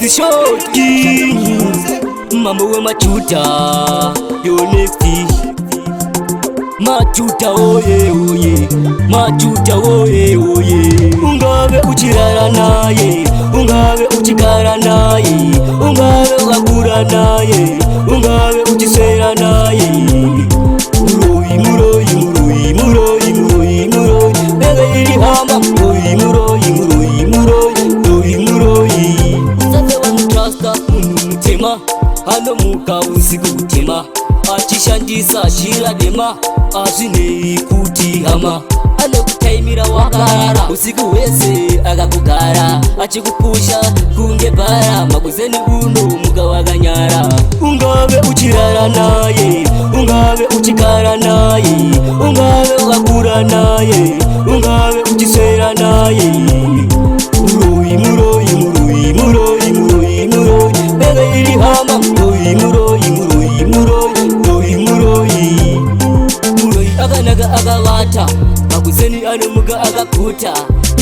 the short kings. Mama we machuta, yo next. Machuta oye oye, machuta oye oye. Ungabe uchirara naye, ungabe uchikara naye, ungabe wakura naye, ungabe uchisera naye. Muroi muroi muroi muroi muroi muroi, bega iri hama. Muroi muroi muroi muroi muroi muroi. Uzaze wamutrasta munumutema, hano muka usiku utema. Achishandisa shiradema, azine kuti hama. Anokutaimira wakarara, usiku wese akakugara. Achikupusha kunge bara, maguzeni uno muka wakanyara. Ungabe uchirara naye, ungabe uchikara naye, ungabe wakura naye, ungabe uchisera naye. Muroi muroi muroi muroi muroi muroi, bega iri hama. Muroi muroi muroi muroi muroi. Muroi aganaga agawata, maguzeni anomuga agakuta.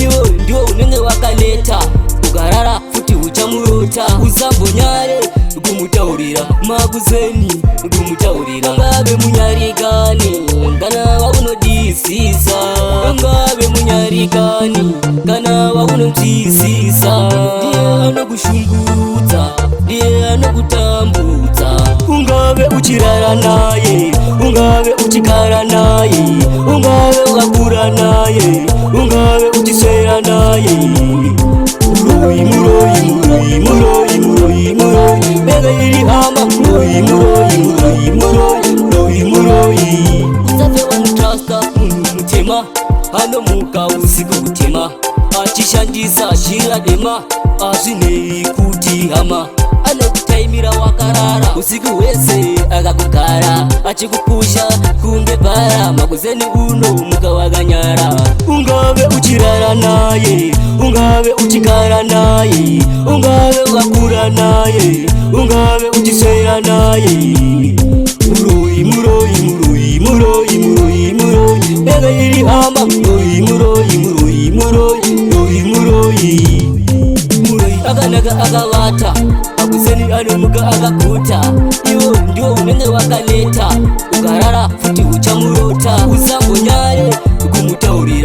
Iwo ndio unenge wakaleta, ugarara futi uchamuruta. Uzambonyare kumutaurira, maguzeni kumutaurira. Ngabe munyarigani, kana waunodisisa. Ngabe munyarigani, kana waunodisisa. Ndiye anokushungudza, ndiye anokutambudza. Ungabe uchirara naye, ungabe uchikara naye, ungabe wakura naye, ungabe uchisera naye. Muroi muroi muroi muroi muroi muroi, bega iri hama. Muroi muroi muroi muroi muroi muroi. Uzaze wamutrasta munumutema, hano muka usiku utema. Achishandisa shiradema, azine kuti hama. Anokutaimira wakarara, usiku wese akakugara. Achikupusha kunge bara, maguzeni uno muka wakanyara. Ungabe uchirara naye, ungabe uchikara naye, ungabe wakura naye, ungabe uchisera naye. Muroi muroi muroi muroi muroi muroi, bega iri hama. Muroi muroi muroi muroi muroi muroi. Muroi aganaga agawata, maguzeni anomuga agakuta. Iwo ndio unenge wakaleta, ugarara futi uchamuruta. Uzambonyare kumutaurira.